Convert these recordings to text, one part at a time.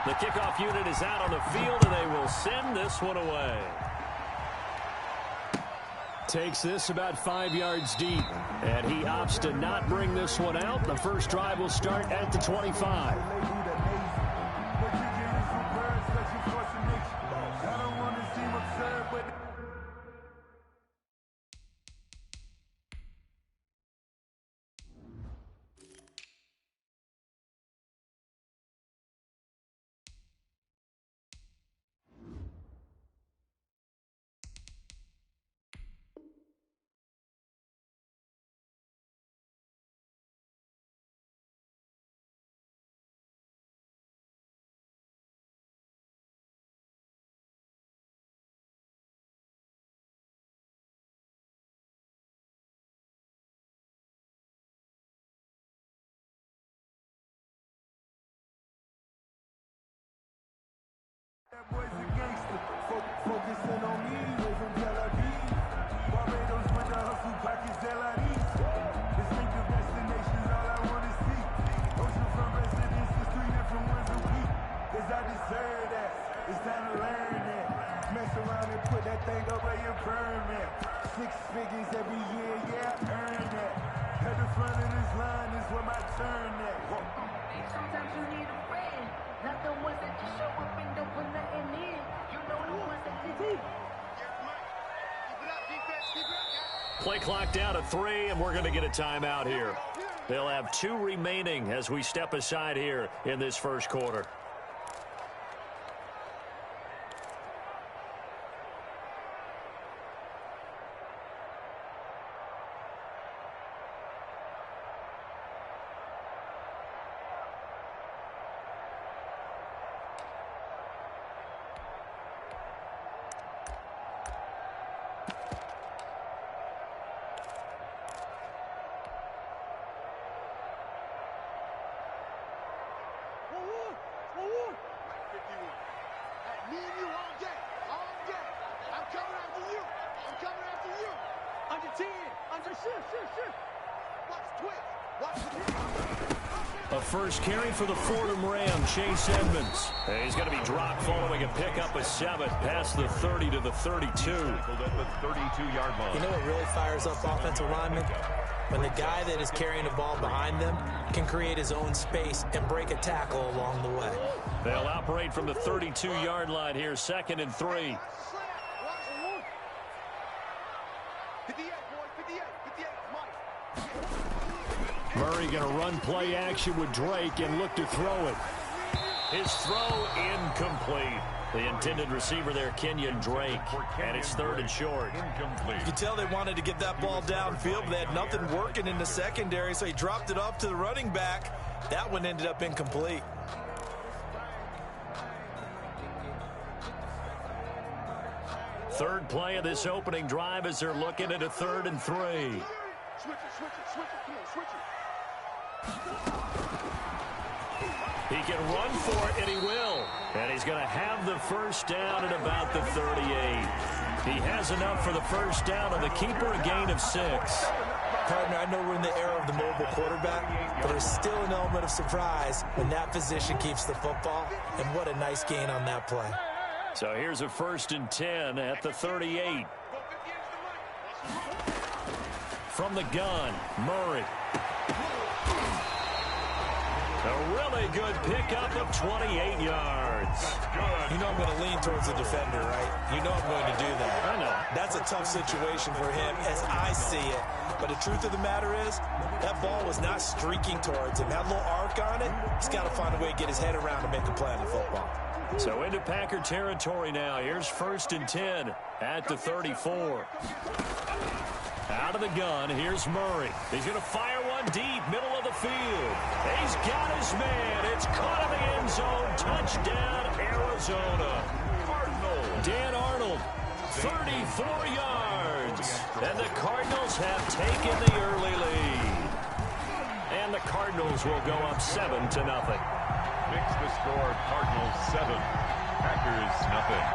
The kickoff unit is out on the field, and they will send this one away. Takes this about 5 yards deep, and he opts to not bring this one out. The first drive will start at the 25. That boy's a gangster, focusing on me, way from Tel Aviv. Barbados with the hustle, pockets LIDs. Distinctive destinations, all I want to see. Ocean from residences, 3 different ones a week. Cause I deserve that, it's time to learn that. Mess around and put that thing up where your permit. 6 figures every year, yeah, I earn that. At the front of this line is where my turn at. Sometimes you need a friend, not the ones that just show up and don't put nothing in. You know the ones that did. Play clock down to 3, and we're going to get a timeout here. They'll have 2 remaining as we step aside here in this first quarter. A first carry for the Fordham Ram, Chase Edmonds. He's going to be dropped following a pickup of 7 past the 30 to the 32. At the 32-yard line. You know what really fires up offensive linemen? When the guy that is carrying the ball behind them can create his own space and break a tackle along the way. They'll operate from the 32-yard line here, 2nd and 3. Murray going to run play action with Drake and look to throw it. His throw incomplete. The intended receiver there, Kenyon Drake, and it's 3rd and short. You could tell they wanted to get that ball downfield, but they had nothing working in the secondary, so he dropped it off to the running back. That one ended up incomplete. Third play of this opening drive as they're looking at a 3rd and 3. Switch it. He can run for it, and he will. And he's going to have the first down at about the 38. He has enough for the first down on the keeper, a gain of 6. Partner, I know we're in the era of the mobile quarterback, but there's still an element of surprise when that position keeps the football, and what a nice gain on that play. So here's a 1st and 10 at the 38. From the gun, Murray. A really good pickup of 28 yards. You know I'm going to lean towards the defender, right? You know I'm going to do that. I know. That's a tough situation for him as I see it. But the truth of the matter is, that ball was not streaking towards him. Had a little arc on it. He's got to find a way to get his head around and make a play on the football. So into Packer territory now. Here's 1st and 10 at the 34. Out of the gun, here's Murray. He's going to fire one deep, middle of the field. He's got his man. It's caught in the end zone. Touchdown, Arizona. Dan Arnold, 34 yards. And the Cardinals have taken the early lead. And the Cardinals will go up 7-0. Fix the score. Cardinals 7, Packers nothing.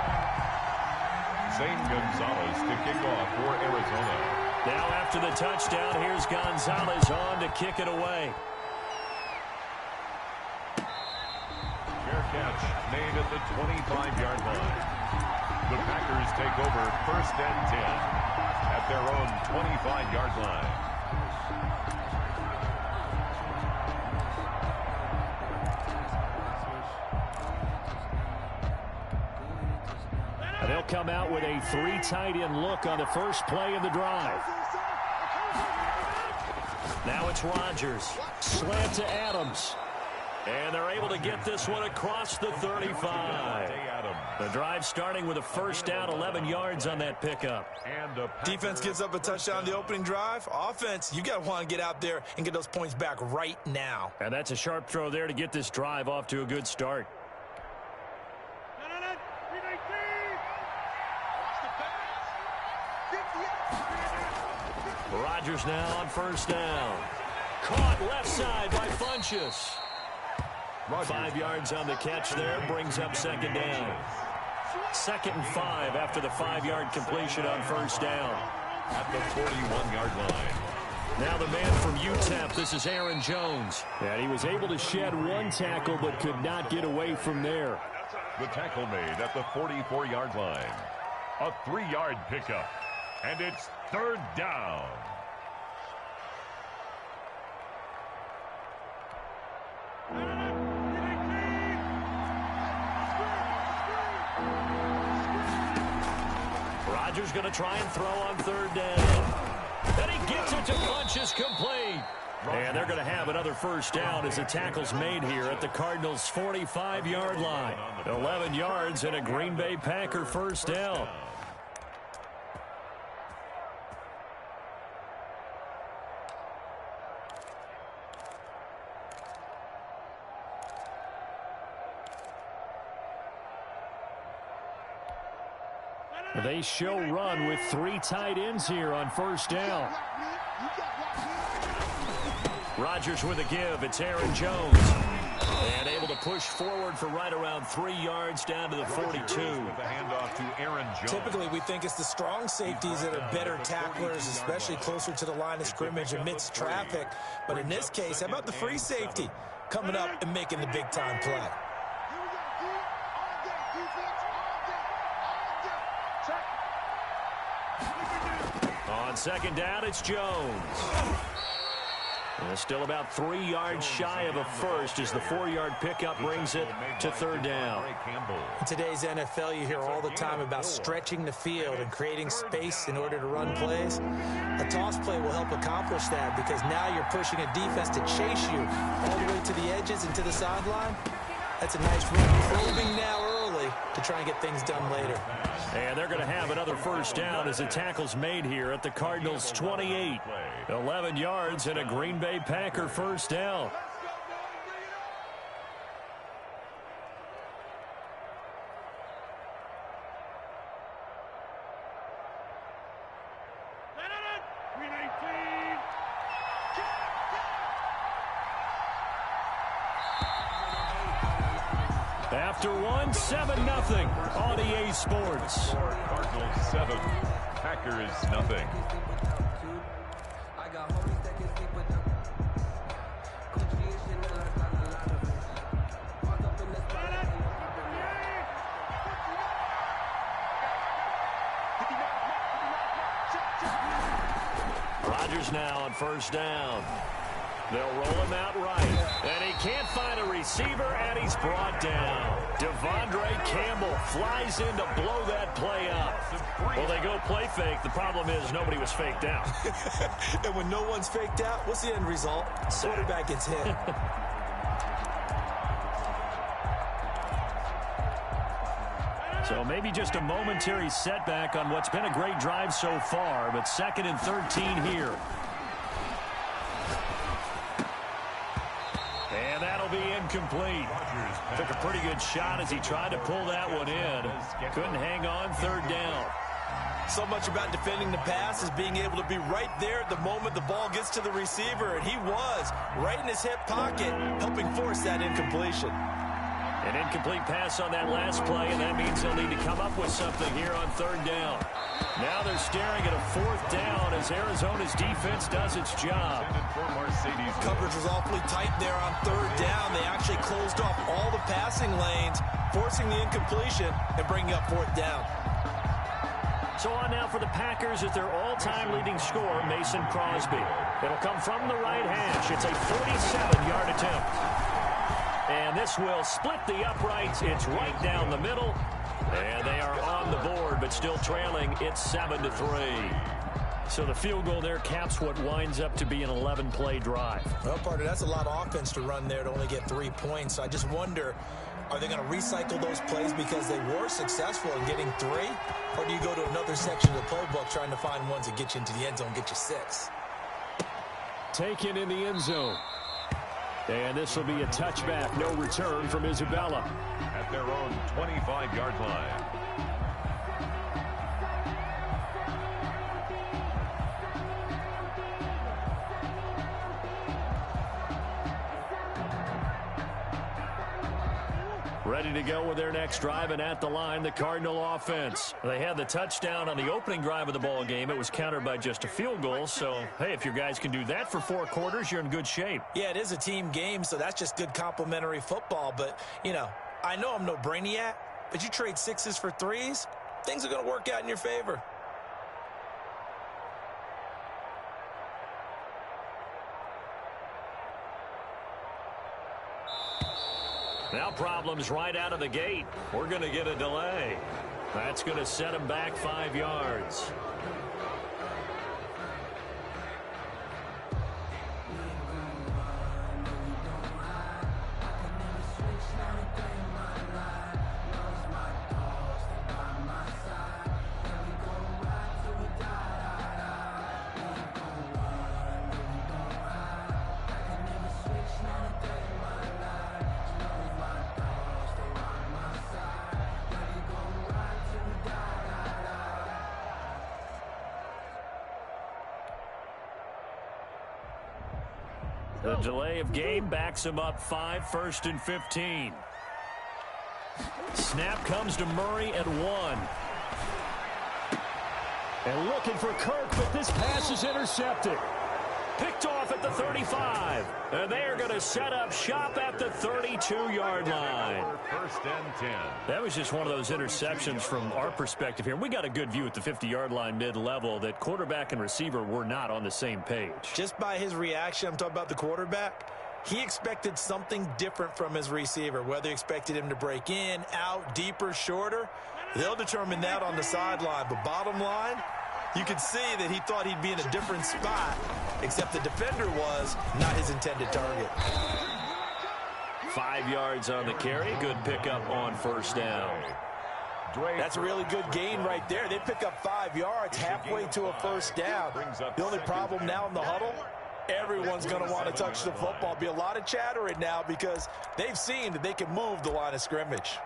Zane Gonzalez to kick off for Arizona. Now after the touchdown, here's Gonzalez on to kick it away. Bearcats catch made at the 25-yard line. The Packers take over 1st and 10 at their own 25-yard line. And they'll come out with a 3 tight end look on the first play of the drive. Now it's Rodgers. Slant to Adams. And they're able to get this one across the 35. The drive starting with a first down, 11 yards on that pickup. Defense gives up a touchdown on the opening drive. Offense, you got to want to get out there and get those points back right now. And that's a sharp throw there to get this drive off to a good start. Rodgers now on first down. Caught left side by Funchess. 5 yards on the catch there, brings up second down. 2nd and 5 after the 5-yard completion on first down. At the 41-yard line. Now the man from UTEP, this is Aaron Jones. And he was able to shed 1 tackle but could not get away from there. The tackle made at the 44-yard line. A 3-yard pickup. And it's 3rd down. Rodgers going to try and throw on 3rd down. And he gets it to Funchess, complete. And they're going to have another first down as the tackle's made here at the Cardinals' 45-yard line. 11 yards and a Green Bay Packer first down. They show run with 3 tight ends here on first down. Rodgers with a give. It's Aaron Jones. And able to push forward for right around 3 yards down to the 42. With the handoff to Aaron Jones. Typically, we think it's the strong safeties that are better tacklers, especially closer to the line of scrimmage amidst traffic. But in this case, how about the free safety coming up and making the big-time play? On second down, it's Jones. And still about 3 yards shy of a first as the 4-yard pickup brings it to 3rd down. In today's NFL, you hear all the time about stretching the field and creating space in order to run plays. A toss play will help accomplish that because now you're pushing a defense to chase you all the way to the edges and to the sideline. That's a nice run. Probing now early to try and get things done later. And they're going to have another first down as the tackle's made here at the Cardinals' 28. 11 yards and a Green Bay Packer first down. After 7-0 on EA Sports. Cardinals 7, Packers nothing. Rodgers now on first down. They'll roll him out right. And he can't find a receiver, and he's brought down. Devondre Campbell flies in to blow that play up. Well, they go play fake. The problem is nobody was faked out. And when no one's faked out, what's the end result? Quarterback gets hit. So maybe just a momentary setback on what's been a great drive so far, but 2nd and 13 here. And that'll be incomplete. Took a pretty good shot as he tried to pull that one in. Couldn't hang on, 3rd down. So much about defending the pass is being able to be right there at the moment the ball gets to the receiver, and he was right in his hip pocket, helping force that incompletion. An incomplete pass on that last play, and that means they'll need to come up with something here on third down. Now they're staring at a fourth down as Arizona's defense does its job. Coverage was awfully tight there on third down. They actually closed off all the passing lanes, forcing the incompletion and bringing up fourth down. So on now for the Packers at their all-time leading scorer, Mason Crosby. It'll come from the right hash. It's a 47-yard attempt. And this will split the uprights. It's right down the middle. And they are on the board, but still trailing. It's 7-3. So the field goal there caps what winds up to be an 11-play drive. Well, partner, that's a lot of offense to run there to only get 3 points. So I just wonder, are they going to recycle those plays because they were successful in getting 3? Or do you go to another section of the playbook trying to find ones that get you into the end zone, get you 6? Taken in the end zone. And this will be a touchback. No return from Isabella. At their own 25-yard line. Ready to go with their next drive, and at the line, the Cardinal offense. They had the touchdown on the opening drive of the ball game. It was countered by just a field goal. So, hey, if your guys can do that for 4 quarters, you're in good shape. Yeah, it is a team game, so that's just good complementary football. But, you know, I know I'm no brainiac, but you trade 6s for 3s, things are going to work out in your favor. Now problems right out of the gate. We're going to get a delay. That's going to set them back 5 yards. The delay of game backs him up 5, 1st and 15. Snap comes to Murray at 1. And looking for Kirk, but this pass is intercepted. Picked off at the 35. And they are going to set up shop at the 32-yard line. 1st and 10. That was just one of those interceptions from our perspective here. We got a good view at the 50-yard line mid-level that quarterback and receiver were not on the same page. Just by his reaction, I'm talking about the quarterback, he expected something different from his receiver. Whether he expected him to break in, out, deeper, shorter, they'll determine that on the sideline. But bottom line, you could see that he thought he'd be in a different spot, except the defender was not his intended target. 5 yards on the carry. Good pickup on 1st down. That's a really good gain right there. They pick up 5 yards halfway to a 1st down. The only problem now in the huddle, everyone's going to want to touch the football. Be a lot of chattering now because they've seen that they can move the line of scrimmage.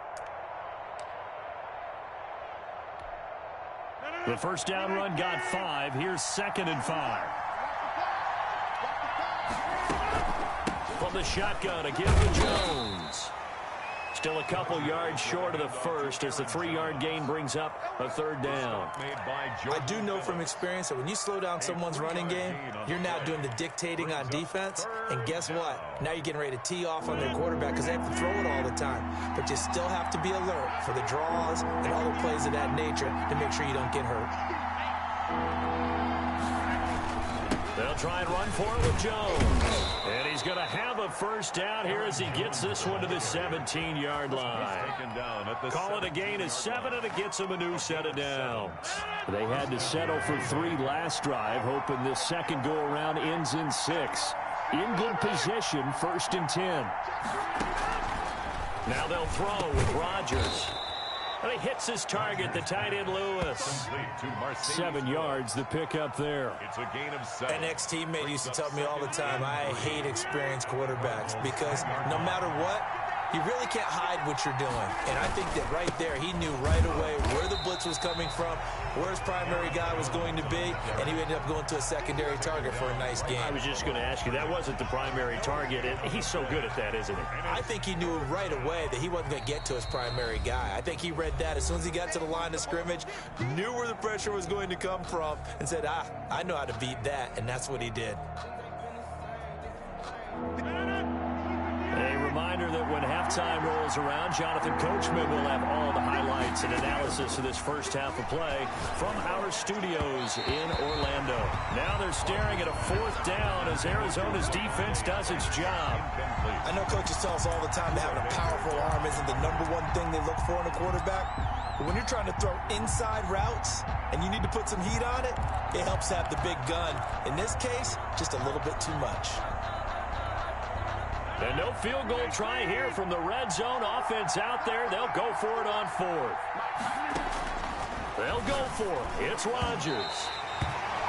The 1st down run got 5. Here's 2nd and 5. From the shotgun, a give to Jones. Still a couple yards short of the 1st as the 3-yard gain brings up a 3rd down. I do know from experience that when you slow down someone's running game, you're now doing the dictating on defense. And guess what? Now you're getting ready to tee off on their quarterback because they have to throw it all the time. But you still have to be alert for the draws and other plays of that nature to make sure you don't get hurt. They'll try and run for it with Jones. And he's going to have a 1st down here as he gets this one to the 17-yard line. Call it a gain of 7, and it gets him a new set of downs. They had to settle for 3 last drive, hoping this second go-around ends in 6. In good position, 1st and 10. Now they'll throw with Rodgers. And he hits his target, the tight end Lewis. 7 yards, the pickup there. It's a gain of 7. An ex-teammate used to tell me all the time, I hate experienced quarterbacks because no matter what, You really can't hide what you're doing. And I think that right there, he knew right away where the blitz was coming from, where his primary guy was going to be, and he ended up going to a secondary target for a nice game. I was just going to ask you, that wasn't the primary target, and he's so good at that, isn't he? I think he knew right away that he wasn't going to get to his primary guy. I think he read that as soon as he got to the line of scrimmage, knew where the pressure was going to come from, and said, I know how to beat that, and that's what he did. A reminder that when halftime rolls around, Jonathan Coachman will have all the highlights and analysis of this first half of play from our studios in Orlando. Now they're staring at a 4th down as Arizona's defense does its job. I know coaches tell us all the time that having a powerful arm isn't the #1 thing they look for in a quarterback. But when you're trying to throw inside routes and you need to put some heat on it, it helps have the big gun. In this case, just a little bit too much. And no field goal try here from the red zone offense out there. They'll go for it on 4th. They'll go for it. It's Rodgers.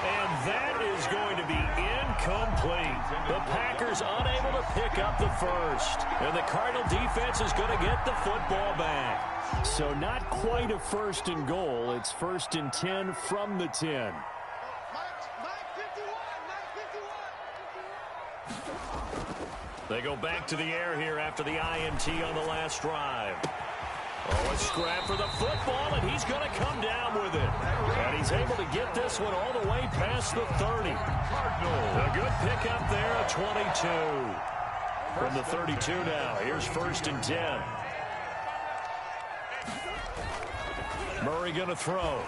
And that is going to be incomplete. The Packers unable to pick up the first. And the Cardinal defense is going to get the football back. So not quite a 1st and goal. It's 1st and 10 from the 10. They go back to the air here after the INT on the last drive. Oh, a scrap for the football, and he's going to come down with it. And he's able to get this one all the way past the 30. A good pickup there at 22. From the 32 now, here's 1st and 10. Murray going to throw.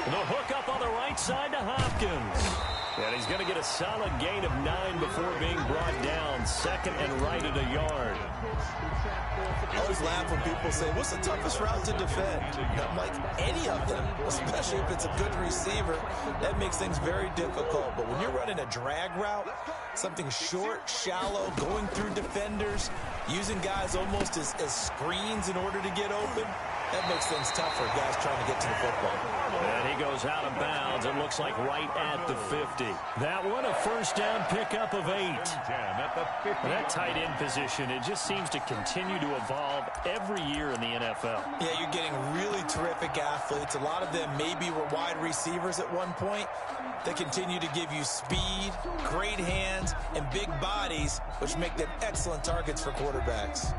The hook up on the right side to Hopkins. And he's going to get a solid gain of 9 before being brought down. 2nd and right at a yard. I always laugh when people say, what's the toughest route to defend? I'm like, any of them, especially if it's a good receiver. That makes things very difficult. But when you're running a drag route, something short, shallow, going through defenders, using guys almost as screens in order to get open, that makes things tough for guys trying to get to the football. And he goes out of bounds. It looks like right at the 50. That one, a 1st down pickup of 8. That tight end position, it just seems to continue to evolve every year in the NFL. Yeah, you're getting really terrific athletes. A lot of them maybe were wide receivers at one point. They continue to give you speed, great hands, and big bodies, which make them excellent targets for quarterbacks.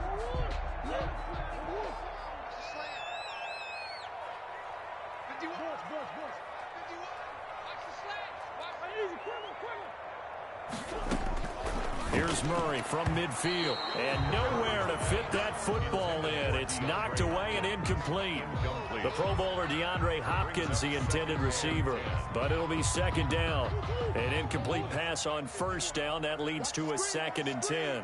Here's Murray from midfield. And nowhere to fit that football in. It's knocked away and incomplete. The Pro Bowler DeAndre Hopkins, the intended receiver. But it'll be 2nd down. An incomplete pass on 1st down. That leads to a 2nd and 10.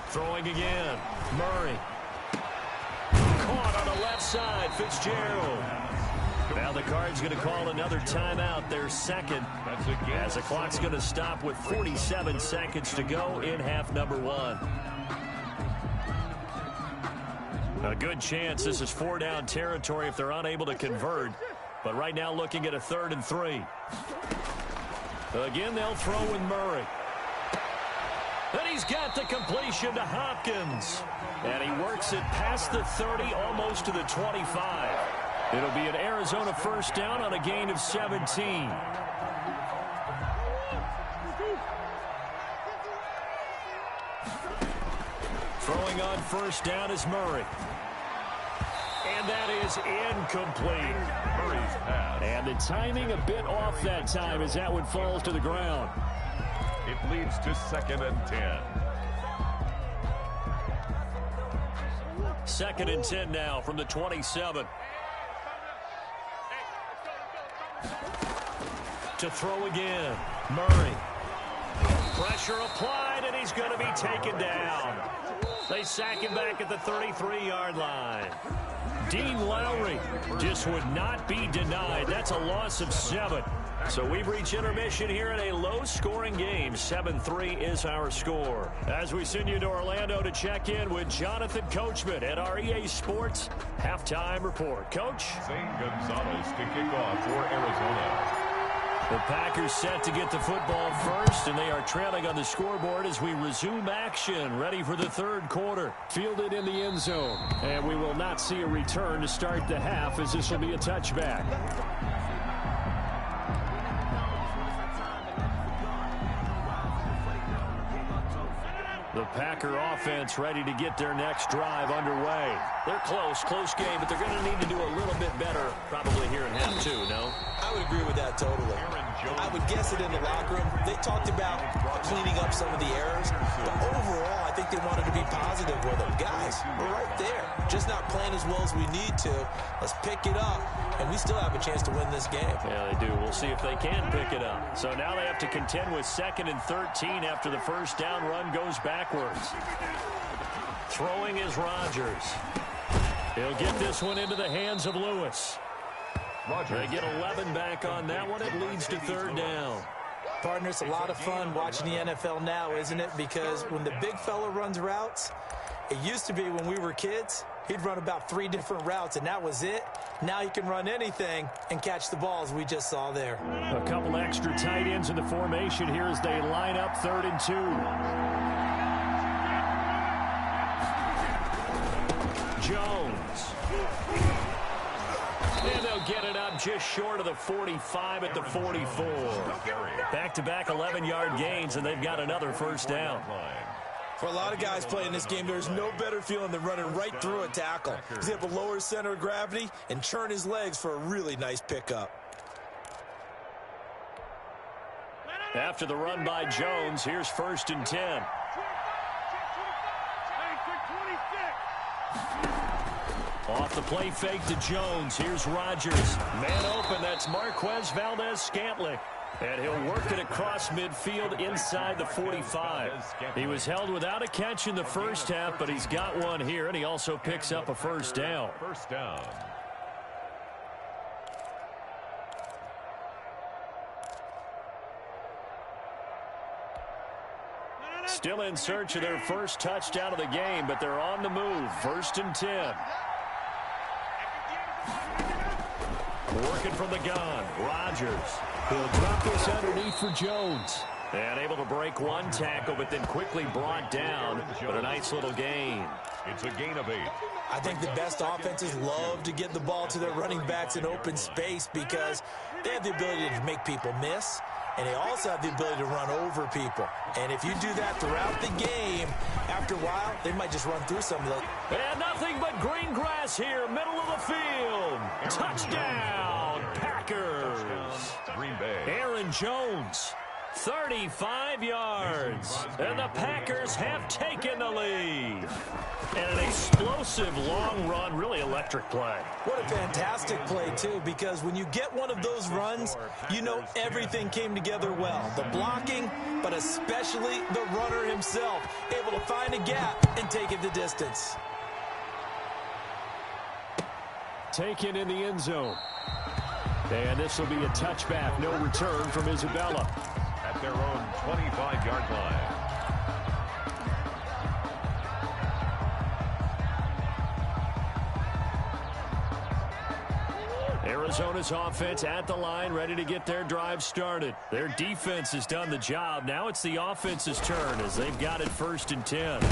Throwing again. Murray. Caught on the left side. Fitzgerald. Now the Cards going to call another timeout, their 2nd, as the clock's going to stop with 47 seconds to go in half number 1. A good chance this is 4-down territory if they're unable to convert. But right now looking at a 3rd and 3. Again, they'll throw with Murray. And he's got the completion to Hopkins. And he works it past the 30, almost to the 25. It'll be an Arizona 1st down on a gain of 17. Throwing on 1st down is Murray. And that is incomplete. Murray's pass. And the timing a bit off that time as that one falls to the ground. It leads to 2nd and 10. 2nd and 10 now from the 27. To throw again. Murray. Pressure applied, and he's going to be taken down. They sack him back at the 33-yard line. Dean Lowry just would not be denied. That's a loss of 7. So we've reached intermission here in a low-scoring game. 7-3 is our score. As we send you to Orlando to check in with Jonathan Coachman at our EA Sports Halftime Report. Coach? Zane Gonzalez to kick off for Arizona. The Packers set to get the football first, and they are trailing on the scoreboard as we resume action, ready for the third quarter. Fielded in the end zone, and we will not see a return to start the half, as this will be a touchback. The Packer offense ready to get their next drive underway. They're close game, but they're going to need to do a little bit better probably here in half two, no? I would agree with that totally. I would guess it in the locker room. They talked about cleaning up some of the errors, but overall, I think they wanted to be positive with them. Guys, we're right there. Just not playing as well as we need to. Let's pick it up, and we still have a chance to win this game. Yeah, they do. We'll see if they can pick it up. So now they have to contend with 2nd and 13 after the first down run goes backwards. Throwing is Rodgers. He'll get this one into the hands of Lewis. They get 11 back on that one. It leads to 3rd down. Partner, it's a lot of fun watching the NFL now, isn't it? Because when the big fella runs routes, it used to be when we were kids, he'd run about 3 different routes, and that was it. Now he can run anything and catch the ball, as we just saw there. A couple extra tight ends in the formation here as they line up 3rd and 2. Jones. And they'll get it up just short of the 45 at the 44. Back-to-back 11-yard gains, and they've got another first down. For a lot of guys playing this game, there's no better feeling than running right through a tackle. He's able to lower his center of gravity and churn his legs for a really nice pickup. After the run by Jones, here's 1st and 10. Off the play fake to Jones. Here's Rodgers. Man open. That's Marquez Valdez-Scantling. And he'll work it across midfield inside the 45. He was held without a catch in the first half, but he's got one here, and he also picks up a first down. First down. Still in search of their first touchdown of the game, but they're on the move. 1st and 10. Working from the gun. Rodgers. He'll drop this underneath for Jones. And able to break one tackle, but then quickly brought down. But a nice little gain. It's a gain of 8. I think the best offenses love to get the ball to their running backs in open space because they have the ability to make people miss, and they also have the ability to run over people. And if you do that throughout the game, after a while, they might just run through some of those. And nothing but green grass here, middle of the field. Touchdown, Packers. Green Bay. Aaron Jones, 35 yards. And the Packers have taken the lead. And an explosive long run, really electric play. What a fantastic play, too, because when you get one of those runs, you know everything came together well. The blocking, but especially the runner himself, able to find a gap and take it the distance. Taken in the end zone. And this will be a touchback. No return from Isabella. At their own 25-yard line. Arizona's offense at the line, ready to get their drive started. Their defense has done the job. Now it's the offense's turn as they've got it 1st and 10.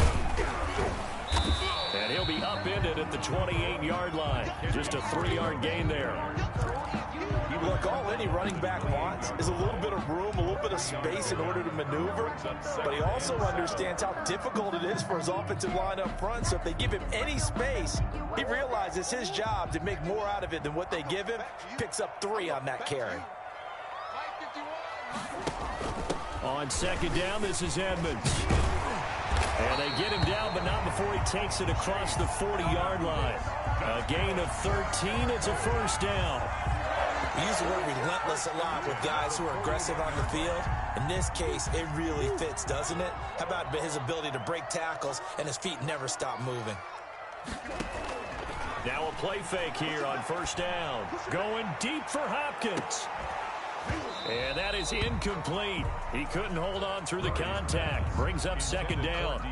And he'll be upended at the 28-yard line. Just a 3-yard gain there. Look, all any running back wants is a little bit of room, a little bit of space in order to maneuver. But he also understands how difficult it is for his offensive line up front. So if they give him any space, he realizes his job to make more out of it than what they give him. Picks up 3 on that carry. On 2nd down, this is Edmonds. And they get him down, but not before he takes it across the 40-yard line. A gain of 13. It's a first down. We use the word relentless a lot with guys who are aggressive on the field. In this case, it really fits, doesn't it? How about his ability to break tackles and his feet never stop moving? Now a play fake here on 1st down. Going deep for Hopkins. And that is incomplete. He couldn't hold on through the contact. Brings up second down.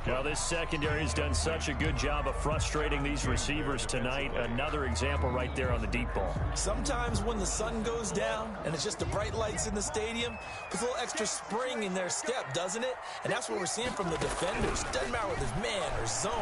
Well, this secondary has done such a good job of frustrating these receivers tonight. Another example right there on the deep ball. Sometimes when the sun goes down and it's just the bright lights in the stadium, puts a little extra spring in their step, doesn't it? And that's what we're seeing from the defenders. Doesn't matter whether it's man or zone.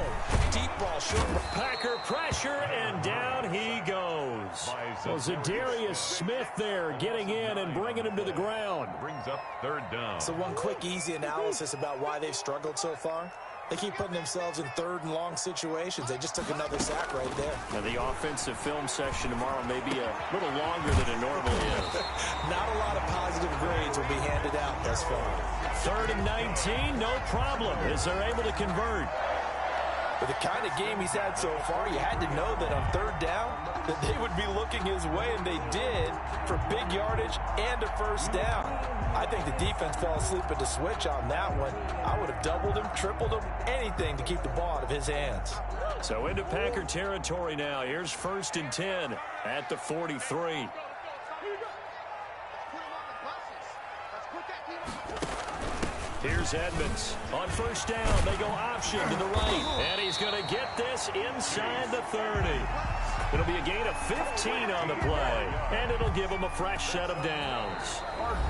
Deep ball, short ball. Packer pressure, and down he goes. So Zadarius Smith there getting in and bringing him to the ground. Brings up third down. So one quick, easy analysis about why they've struggled so far. They keep putting themselves in third and long situations. They just took another sack right there. Now, the offensive film session tomorrow may be a little longer than it normally is. Not a lot of positive grades will be handed out thus far. 3rd and 19, no problem, as they're able to convert. With the kind of game he's had so far, you had to know that on third down that they would be looking his way, and they did, for big yardage and a first down. I think the defense fell asleep at the switch on that one. I would have doubled him, tripled him, anything to keep the ball out of his hands. So into Packer territory now. Here's 1st and 10 at the 43. Here's Edmonds. On first down, they go option to the right. And he's going to get this inside the 30. It'll be a gain of 15 on the play. And it'll give him a fresh set of downs.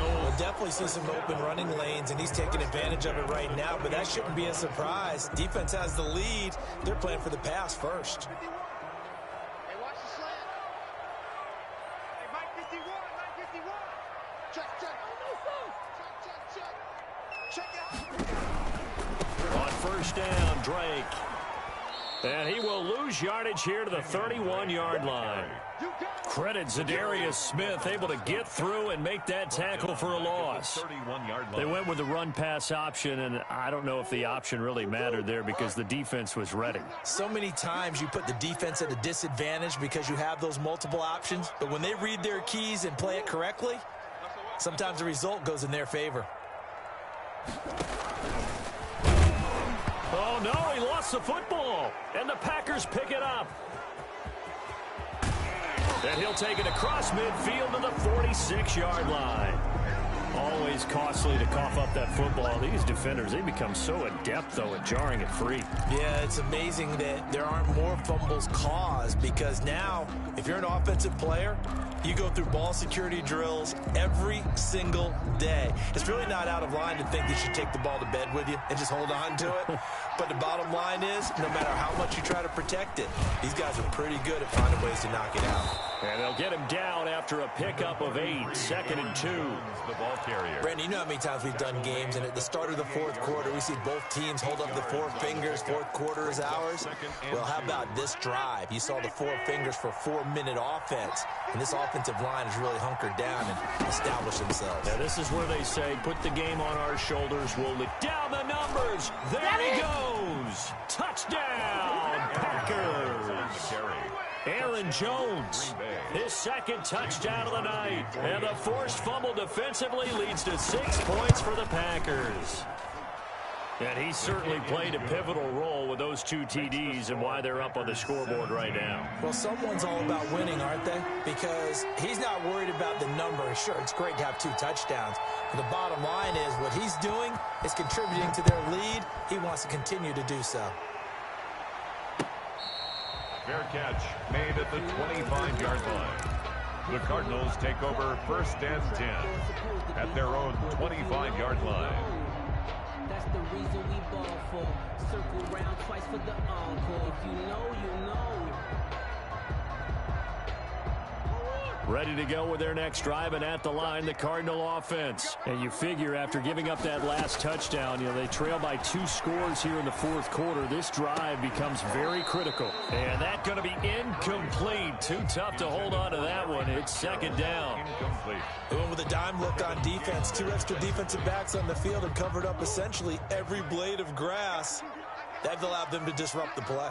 We'll definitely see some open running lanes, and he's taking advantage of it right now. But that shouldn't be a surprise. Defense has the lead. They're playing for the pass first. On first down, Drake. And he will lose yardage here to the 31-yard line. Credit Zadarius Smith, able to get through and make that tackle for a loss. They went with the run-pass option, and I don't know if the option really mattered there because the defense was ready. So many times you put the defense at a disadvantage because you have those multiple options, but when they read their keys and play it correctly, sometimes the result goes in their favor. Oh, no, he lost the football, and the Packers pick it up. And he'll take it across midfield to the 46-yard line. Always costly to cough up that football. These defenders, they become so adept, though, at jarring it free. Yeah, it's amazing that there aren't more fumbles caused because now, if you're an offensive player, you go through ball security drills every single day. It's really not out of line to think that you should take the ball to bed with you and just hold on to it. But the bottom line is, no matter how much you try to protect it, these guys are pretty good at finding ways to knock it out. And they'll get him down after a pickup of 8, 2nd and 2. The ball carrier. Brandon, you know how many times we've done games, and at the start of the fourth quarter, we see both teams hold up the 4 fingers, fourth quarter is ours. Well, how about this drive? You saw the 4 fingers for 4-minute offense, and this offensive line has really hunkered down and established themselves. Now, this is where they say, put the game on our shoulders, we'll let down the numbers. There he goes. Touchdown, Packers. Aaron Jones, his 2nd touchdown of the night. And the forced fumble defensively leads to 6 points for the Packers. And he certainly played a pivotal role with those 2 TDs and why they're up on the scoreboard right now. Well, someone's all about winning, aren't they? Because he's not worried about the number. Sure, it's great to have 2 touchdowns. But the bottom line is what he's doing is contributing to their lead. He wants to continue to do so. Fair catch made at the 25-yard line. The Cardinals take over 1st and 10 at their own 25-yard line. That's the reason we ball for. Circle round twice for the encore. If you know, you know. Ready to go with their next drive, and at the line, the Cardinal offense. And you figure after giving up that last touchdown, they trail by 2 scores here in the fourth quarter. This drive becomes very critical. And that's going to be incomplete. Too tough to hold on to that one. It's 2nd down. Incomplete. They went with a dime look on defense. 2 extra defensive backs on the field and covered up essentially every blade of grass. That allowed them to disrupt the play.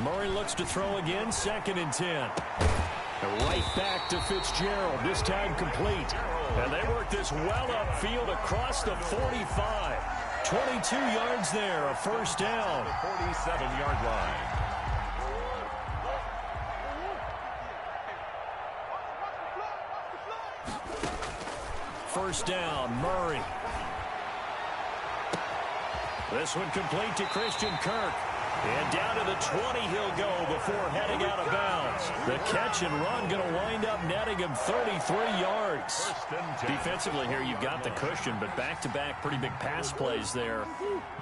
Murray looks to throw again, 2nd and 10. Right back to Fitzgerald, this time complete. And they work this well upfield across the 45. 22 yards there, a first down. 47-yard line. first down. Murray. This one complete to Christian Kirk. And down to the 20 he'll go before heading out of bounds. The catch and run going to wind up netting him 33 yards. Defensively here, you've got the cushion, but back-to-back pretty big pass plays there.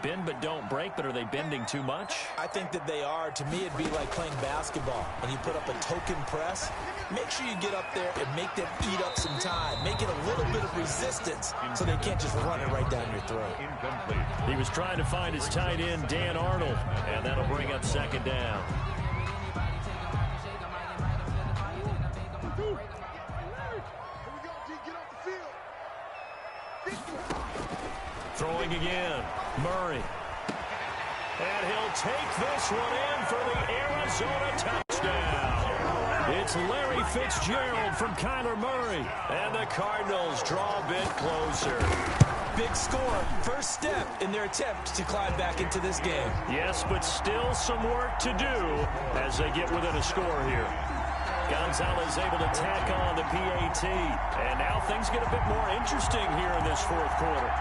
Bend but don't break, but are they bending too much? I think that they are. To me, it'd be like playing basketball. When you put up a token press, make sure you get up there and make them eat up some time. Make it a little bit of resistance so they can't just run it right down your throat. Incomplete. He was trying to find his tight end, Dan Arnold, and that'll bring up second down. Throwing again, Murray. And he'll take this one in for the Arizona touchdown. It's Larry Fitzgerald from Kyler Murray. And the Cardinals draw a bit closer. Big score, first step in their attempt to climb back into this game. Yes, but still some work to do as they get within a score here. Gonzalez able to tack on the PAT. And now things get a bit more interesting here in this fourth quarter.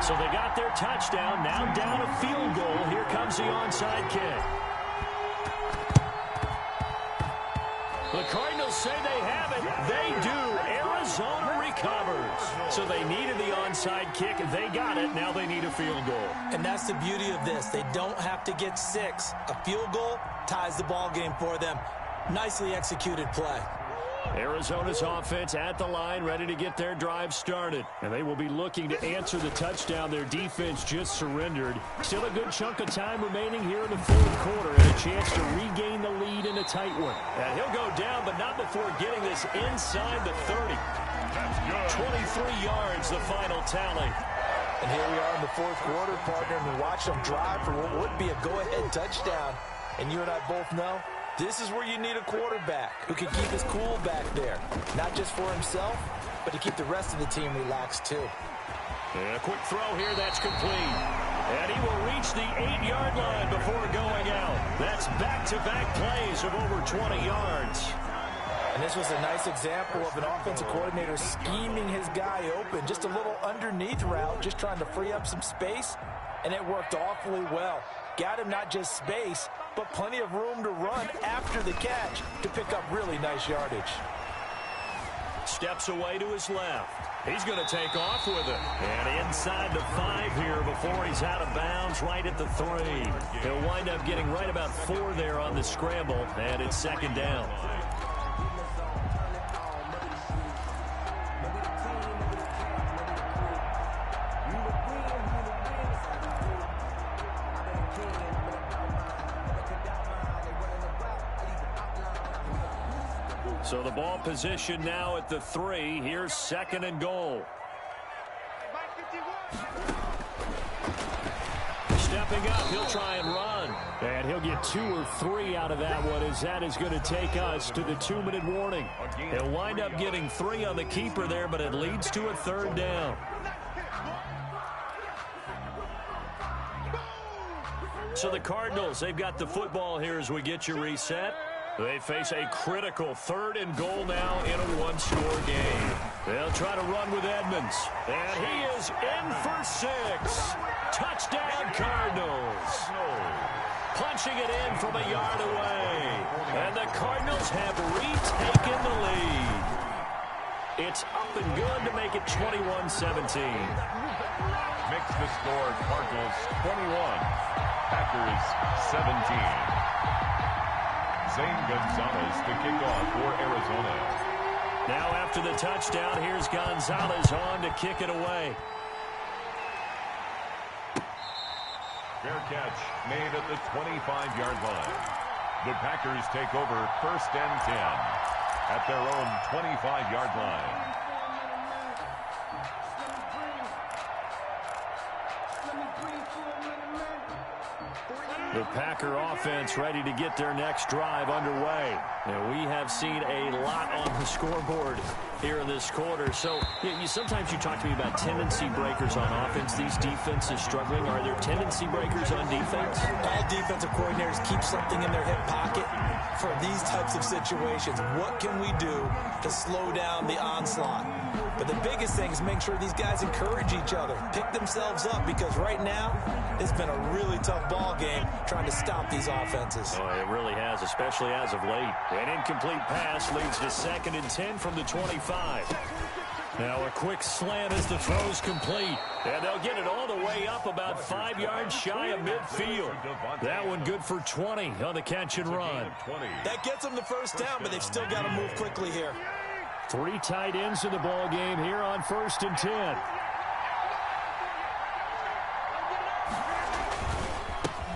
So they got their touchdown, now down a field goal. Here comes the onside kick. The Cardinals say they have it. They do. Arizona recovers. So they needed the onside kick. They got it. Now they need a field goal. And that's the beauty of this. They don't have to get 6. A field goal ties the ball game for them. Nicely executed play. Arizona's offense at the line, ready to get their drive started. And they will be looking to answer the touchdown their defense just surrendered. Still a good chunk of time remaining here in the fourth quarter and a chance to regain the lead in a tight one. And he'll go down, but not before getting this inside the 30. 23 yards, the final tally. And here we are in the fourth quarter, partner, and we watch them drive for what would be a go-ahead touchdown. And you and I both know this is where you need a quarterback who can keep his cool back there. Not just for himself, but to keep the rest of the team relaxed too. And a quick throw here, that's complete. And he will reach the 8-yard line before going out. That's back-to-back plays of over 20 yards. And this was a nice example of an offensive coordinator scheming his guy open. Just a little underneath route, just trying to free up some space. And it worked awfully well. Got him not just space, but plenty of room to run after the catch to pick up really nice yardage. Steps away to his left. He's going to take off with it. And inside the 5 here before he's out of bounds, right at the 3. He'll wind up getting right about 4 there on the scramble, and it's second down. So the ball position now at the 3. Here's second and goal. Stepping up, he'll try and run. And he'll get 2 or 3 out of that one, as that is going to take us to the 2-minute warning. He'll wind up getting 3 on the keeper there, but it leads to a third down. So the Cardinals, they've got the football here as we get you reset. They face a critical 3rd and goal now in a 1-score game. They'll try to run with Edmonds. And he is in for 6. Touchdown, Cardinals. Punching it in from a yard away. And the Cardinals have retaken the lead. It's up and good to make it 21-17. Makes the score Cardinals 21, Packers 17. Zane Gonzalez to kick off for Arizona. Now after the touchdown, here's Gonzalez on to kick it away. Fair catch made at the 25-yard line. The Packers take over 1st and 10 at their own 25-yard line. Let me breathe for a minute, man. The Packer offense ready to get their next drive underway. And we have seen a lot on the scoreboard here in this quarter. So sometimes you talk to me about tendency breakers on offense. These defenses struggling. Are there tendency breakers on defense? All defensive coordinators keep something in their hip pocket for these types of situations. What can we do to slow down the onslaught? But the biggest thing is make sure these guys encourage each other, pick themselves up, because right now it's been a really tough ball game trying to stop these offenses. Oh, it really has, especially as of late. An incomplete pass leads to 2nd and 10 from the 25. Now a quick slant as the throw's complete. And they'll get it all the way up about 5 yards shy of midfield. That one good for 20 on the catch and run. That gets them the first down, but they've still got to move quickly here. 3 tight ends in the ball game here on 1st and 10.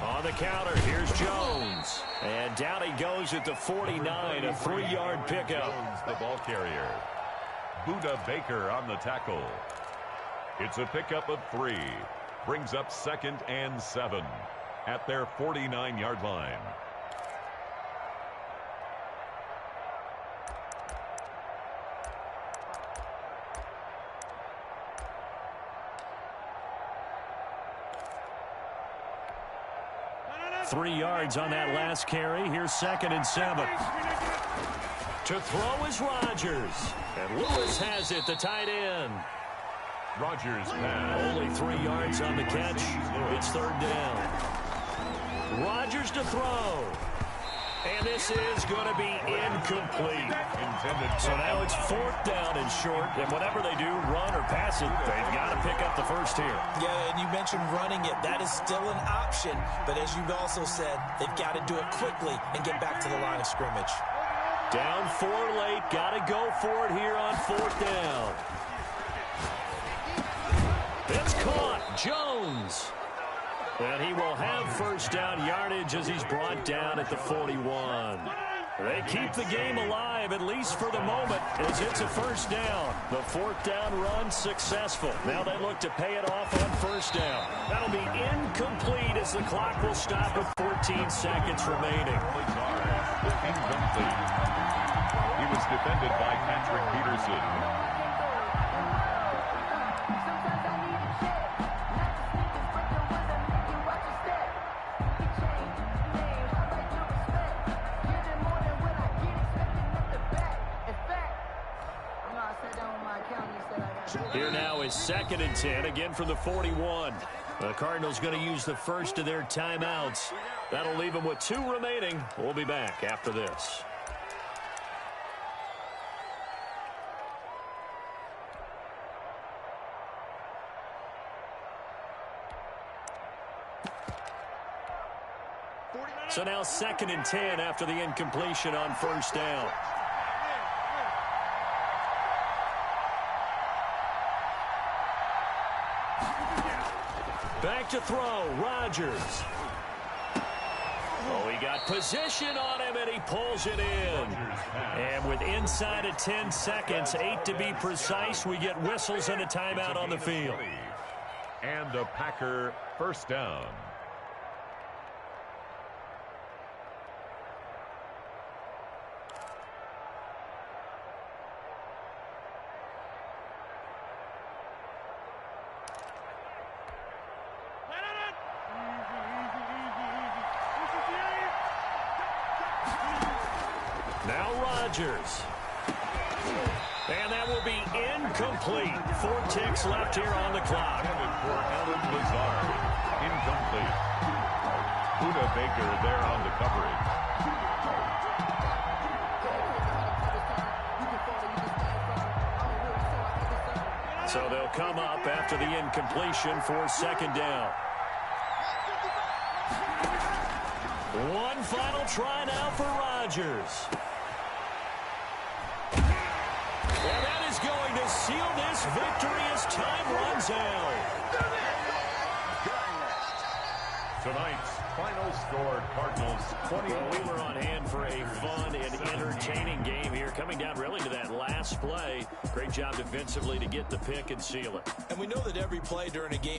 On the counter, here's Jones. And down he goes at the 49, a 3-yard pickup. Jones, the ball carrier. Buda Baker on the tackle. It's a pickup of 3. Brings up 2nd and 7 at their 49-yard line. Three yards on that last carry. Here's 2nd and 7. To throw is Rodgers. And Lewis has it, the tight end. Rodgers pass. Only 3 yards on the catch. It's 3rd down. Rodgers to throw. And this is going to be incomplete. So now it's 4th down and short. And whatever they do, run or pass it, they've got to pick up the first here. Yeah, and you mentioned running it. That is still an option. But as you've also said, they've got to do it quickly and get back to the line of scrimmage. Down 4 late. Got to go for it here on 4th down. It's caught. Jones. And he will have first down yardage as he's brought down at the 41. They keep the game alive, at least for the moment, as it's a first down. The 4th down run successful. Now they look to pay it off on first down. That'll be incomplete as the clock will stop with 14 seconds remaining. Incomplete. He was defended by Patrick Peterson. Here now is 2nd and 10, again from the 41. The Cardinals going to use the first of their timeouts. That'll leave them with 2 remaining. We'll be back after this. So now 2nd and 10 after the incompletion on first down. Back to throw, Rodgers. Oh, he got position on him, and he pulls it in. And with inside of 10 seconds, 8 to be precise, we get whistles and a timeout on the field. And a Packer first down. Now Rodgers. And that will be incomplete. 4 ticks left here on the clock. For Alan Lazard. Incomplete. Buda Baker there on the coverage. So they'll come up after the incompletion for 2nd down. One final try now for Rodgers. And that is going to seal this victory as time runs out. Tonight's final score, Cardinals 20. We were on hand for a fun and entertaining game here, coming down really to that last play. Great job defensively to get the pick and seal it. And we know that every play during a game